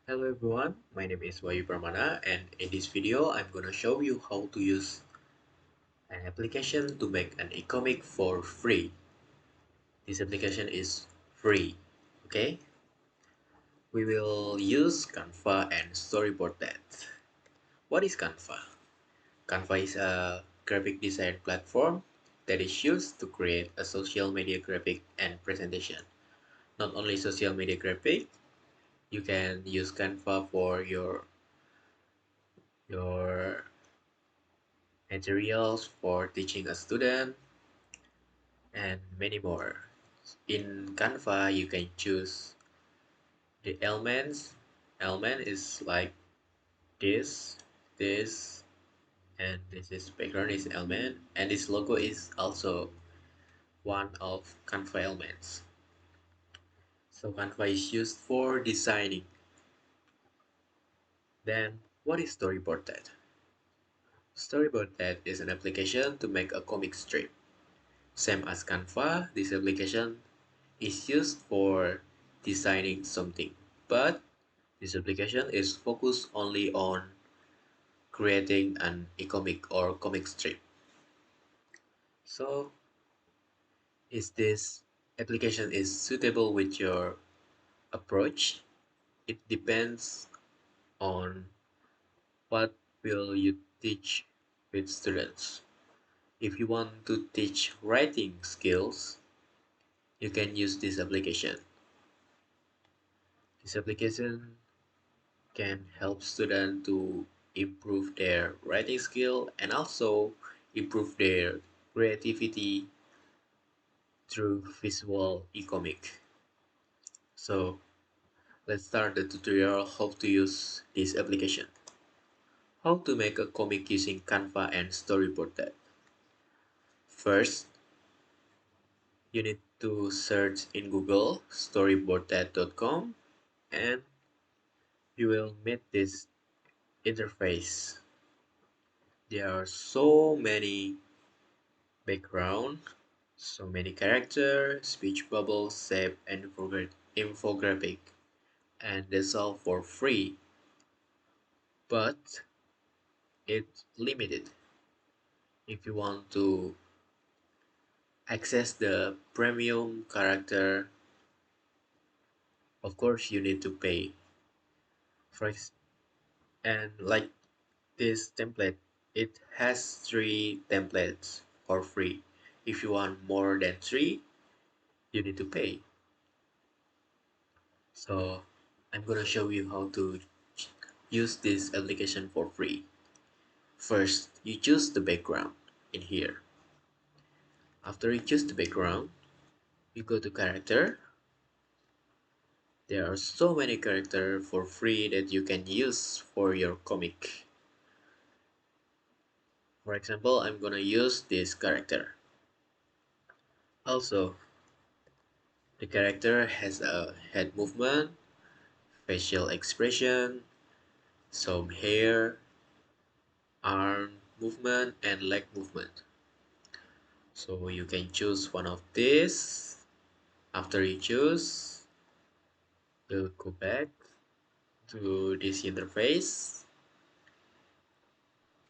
Hello everyone, my name is WAHYU PERMANA, and in this video I'm gonna show you how to use an application to make an e-comic for free. This application is free, okay? We will use Canva and Storyboard That. What is Canva? Canva is a graphic design platform that is used to create a social media graphic and presentation. Not only social media graphic, you can use Canva for your materials for teaching a student, and many more. In Canva, you can choose the elements. Element is like this, this, and this is background is element, and this logo is also one of Canva elements. So Canva is used for designing. Then, what is Storyboard That? Storyboard That is an application to make a comic strip. Same as Canva, this application is used for designing something, but this application is focused only on creating an e-comic or comic strip. So, is this application is suitable with your approach? It depends on what will you teach with students. If you want to teach writing skills, you can use this application. This application can help students to improve their writing skill and also improve their creativity through visual e-comic. So let's start the tutorial how to use this application. How to make a comic using Canva and Storyboard That. First, you need to search in Google storyboardthat.com and you will meet this interface. There are so many background, so many characters, speech bubbles, shape, and infographic, and that's all for free, but it's limited. If you want to access the premium character, of course you need to pay. For and like this template, it has 3 templates for free. If you want more than 3, you need to pay. So I'm gonna show you how to use this application for free. First, you choose the background in here. After you choose the background, you go to character. There are so many characters for free that you can use for your comic. For example, I'm gonna use this character. Also, the character has a head movement, facial expression, some hair, arm movement, and leg movement. So you can choose one of these. After you choose, you'll go back to this interface.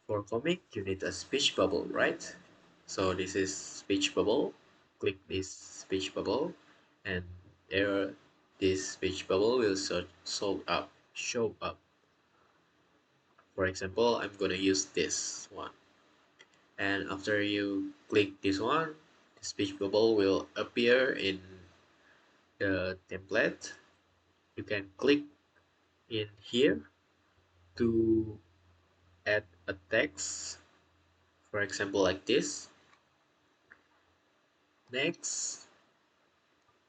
For comic, you need a speech bubble, right? So this is speech bubble. Click this speech bubble, and there, this speech bubble will show up. For example, I'm gonna use this one, and after you click this one, the speech bubble will appear in the template. You can click in here to add a text, for example like this. Next,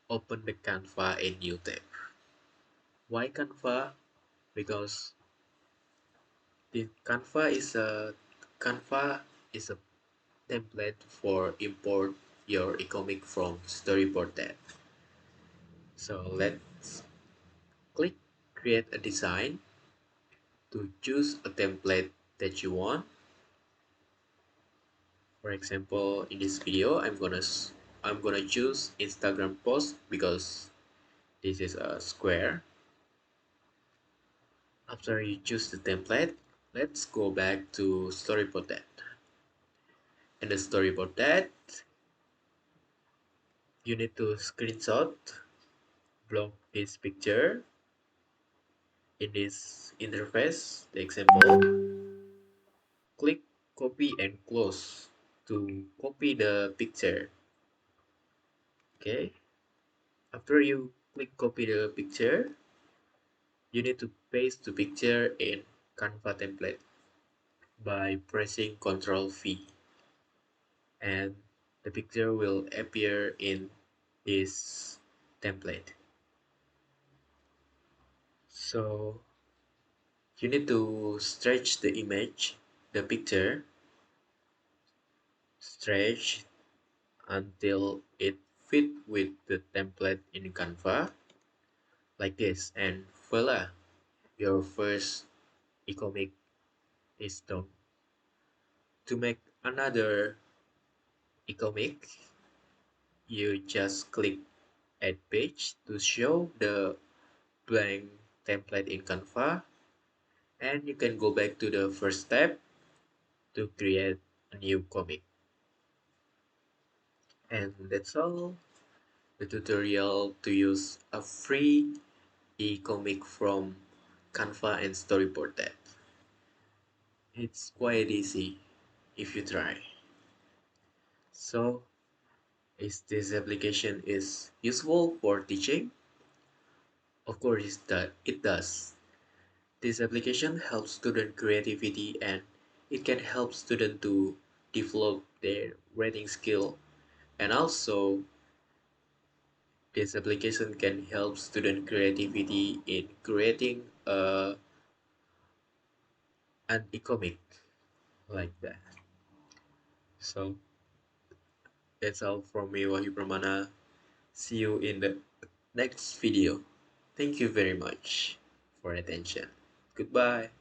open the Canva in new tab. Why Canva? Because the Canva is a template for import your e-comic from Storyboard That. So let's click create a design to choose a template that you want. For example, in this video, I'm gonna choose Instagram post because this is a square. After you choose the template, let's go back to Storyboard That. In the Storyboard That, you need to screenshot, block this picture in this interface, the example, click copy and close to copy the picture. Okay, after you click copy the picture, you need to paste the picture in Canva template by pressing Ctrl V, and the picture will appear in this template. So you need to stretch the image, the picture, stretch until it fit with the template in Canva like this, and voila, your first e-comic is done. To make another e-comic, you just click add page to show the blank template in Canva, and you can go back to the first step to create a new comic. And that's all the tutorial to use a free e-comic from Canva and Storyboard That. It's quite easy if you try. So, is this application is useful for teaching? Of course it does. This application helps student creativity, and it can help student to develop their writing skill, and also this application can help student creativity in creating an e-comic like that. So that's all from me, Wahyu Pramana. See you in the next video. Thank you very much for attention. Goodbye.